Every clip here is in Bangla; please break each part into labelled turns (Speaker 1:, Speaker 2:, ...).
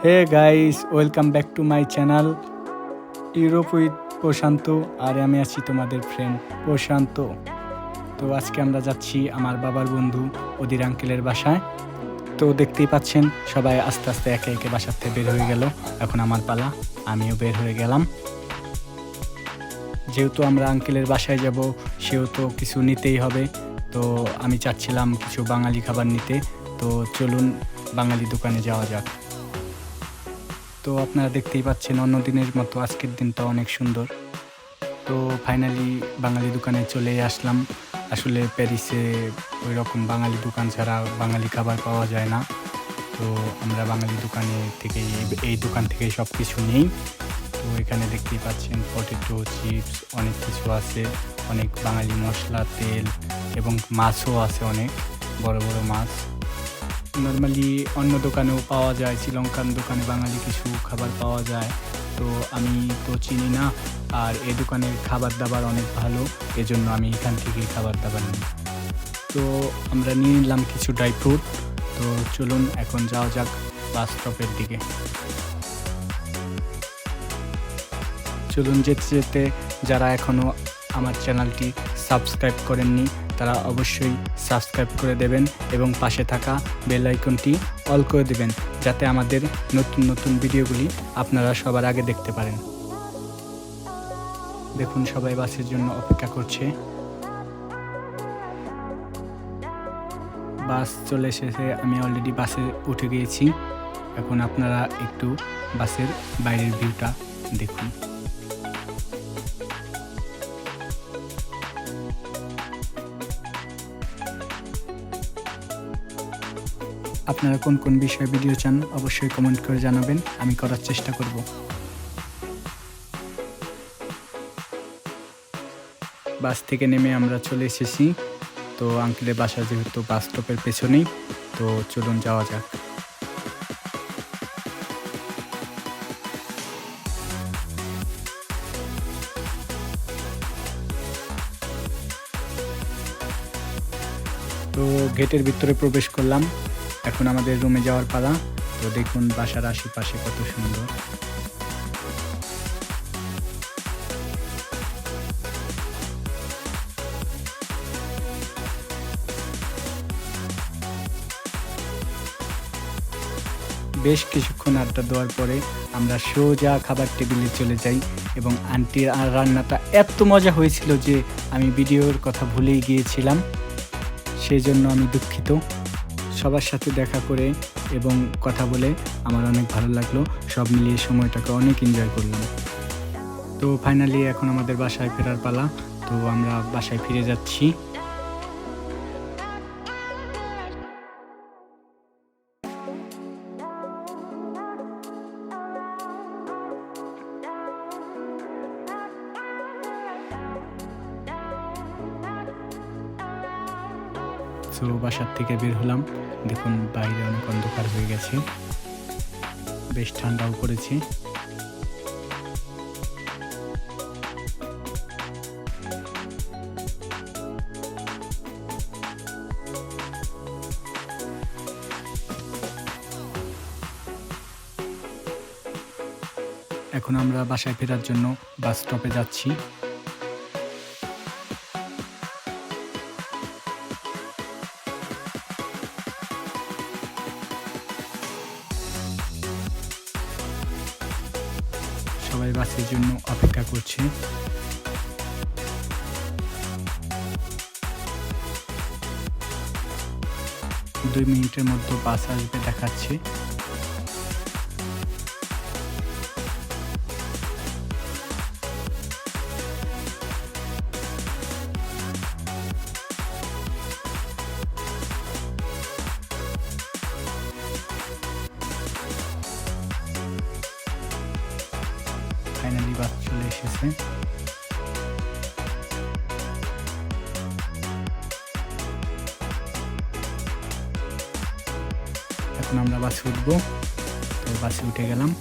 Speaker 1: Hey guys, welcome back to my channel Europe with Prashant. আর আমি আছি তোমাদের ফ্রেন্ড প্রশান্ত। তো আজকে আমরা যাচ্ছি আমার বাবার বন্ধু অধীর আঙ্কেলের বাসায়। তো দেখতেই পাচ্ছেন সবাই আস্তে আস্তে একে একে বাসার থেকে বের হয়ে গেল। এখন আমার পালা, আমিও বের হয়ে গেলাম। যেহেতু আমরা আঙ্কেলের বাসায় যাব, সেহেতু কিছু নিতেই হবে। তো আমি চাচ্ছিলাম কিছু বাঙালি খাবার নিতে। তো চলুন বাঙালি দোকানে যাওয়া যাক। তো আপনারা দেখতেই পাচ্ছেন অন্য দিনের মতো আজকের দিনটা অনেক সুন্দর। তো ফাইনালি বাঙালি দোকানে চলে আসলাম। আসলে প্যারিসে ওই রকম বাঙালি দোকান ছাড়া বাঙালি খাবার পাওয়া যায় না। তো আমরা বাঙালি দোকানে থেকে এই দোকান থেকে সব কিছু নিই। তো এখানে দেখতেই পাচ্ছেন পটেটো চিপস অনেক কিছু আছে, অনেক বাঙালি মশলা, তেল এবং মাছও আছে, অনেক বড় বড় মাছ। নর্মালি অন্য দোকানেও পাওয়া যায়, শ্রীলঙ্কান দোকানে বাঙালি কিছু খাবার পাওয়া যায়। তো আমি তো চিনি না, আর এই দোকানের খাবার দাবার অনেক ভালো, এজন্য আমি এখান থেকেই খাবার দাবার নিই। তো আমরা নিয়ে নিলাম কিছু ড্রাই ফ্রুট। তো চলুন এখন যাওয়া যাক বাস স্টপের দিকে। চলুন যেতে যেতে যারা এখনও আমার চ্যানেলটি সাবস্ক্রাইব করেননি তারা অবশ্যই সাবস্ক্রাইব করে দেবেন এবং পাশে থাকা বেল আইকনটি অল করে দেবেন, যাতে আমাদের নতুন নতুন ভিডিওগুলি আপনারা সবার আগে দেখতে পারেন। দেখুন সবাই বাসের জন্য অপেক্ষা করছে। বাস চলে এসেছে, আমি অলরেডি বাসে উঠে গিয়েছি। এখন আপনারা একটু বাসের বাইরের ভিউটা দেখুন। আপনারা কোন কোন বিষয়ে ভিডিও চান অবশ্যই কমেন্ট করে জানাবেন, আমি করার চেষ্টা করব। বাস থেকে নেমে আমরা চলে এসেছি। তো আঙ্কেলের বাসা যেহেতু বাস স্টপের পেছনেই, তো চলুন যাওয়া যাক। তো গেটের ভিতরে প্রবেশ করলাম, এখন আমাদের রুমে যাওয়ার পালা। তো দেখুন বাসার আশেপাশে কত সুন্দর। বেশ কিছুক্ষণ আড্ডা দেওয়ার পরে আমরা সোজা খাবার টেবিলে চলে যাই, এবং আন্টির আর রান্নাটা এত মজা হয়েছিল যে আমি ভিডিওর কথা ভুলেই গিয়েছিলাম, সেই জন্য আমি দুঃখিত। সবার সাথে দেখা করে এবং কথা বলে আমার অনেক ভালো লাগলো, সব মিলিয়ে সময়টাকে অনেক এনজয় করলাম। তো ফাইনালি এখন আমাদের বাসায় ফেরার পালা। তো আমরা বাসায় ফিরে যাচ্ছি। তো বাসার থেকে বের হলাম, দেখুন বাইরে অনেক অন্ধকার হয়ে গেছে, বেশ ঠান্ডাও পড়েছে। এখন আমরা বাসায় ফেরার জন্য বাস স্টপে যাচ্ছি। সবাই বাসের জন্য অপেক্ষা করছে। দুই মিনিটের মধ্যে বাস আসবে দেখাচ্ছে। ফাইনালি বাস চলে এসেছে। এখন আমরা বাসে উঠবো। তো বাসে উঠে গেলাম।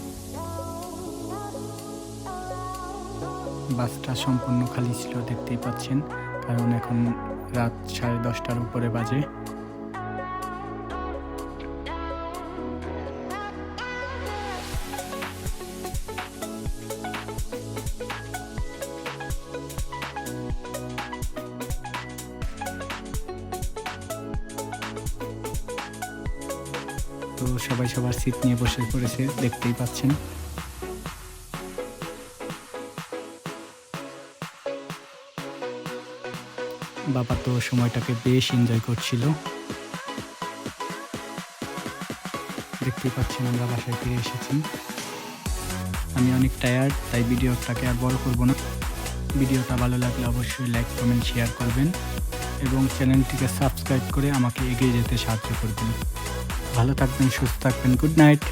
Speaker 1: বাসটা সম্পূর্ণ খালি ছিল, দেখতেই পাচ্ছেন, কারণ এখন রাত 10:30টার উপরে বাজে। তো সবাই সবার সিট নিয়ে বসে পড়েছে, দেখতেই পাচ্ছেন। বাবা তো সময়টাকে বেশ এনজয় করছিল। দেখতেই পাচ্ছেন আমরা বাসায় ফিরে এসেছি। আমি অনেক টায়ার্ড, তাই ভিডিওটাকে আর বড় করব না। ভিডিওটা ভালো লাগলে অবশ্যই লাইক, কমেন্ট, শেয়ার করবেন এবং চ্যানেলটিকে সাবস্ক্রাইব করে আমাকে এগিয়ে যেতে সাহায্য করবেন। ভালো থাকবেন, সুস্থ থাকবেন। Good night.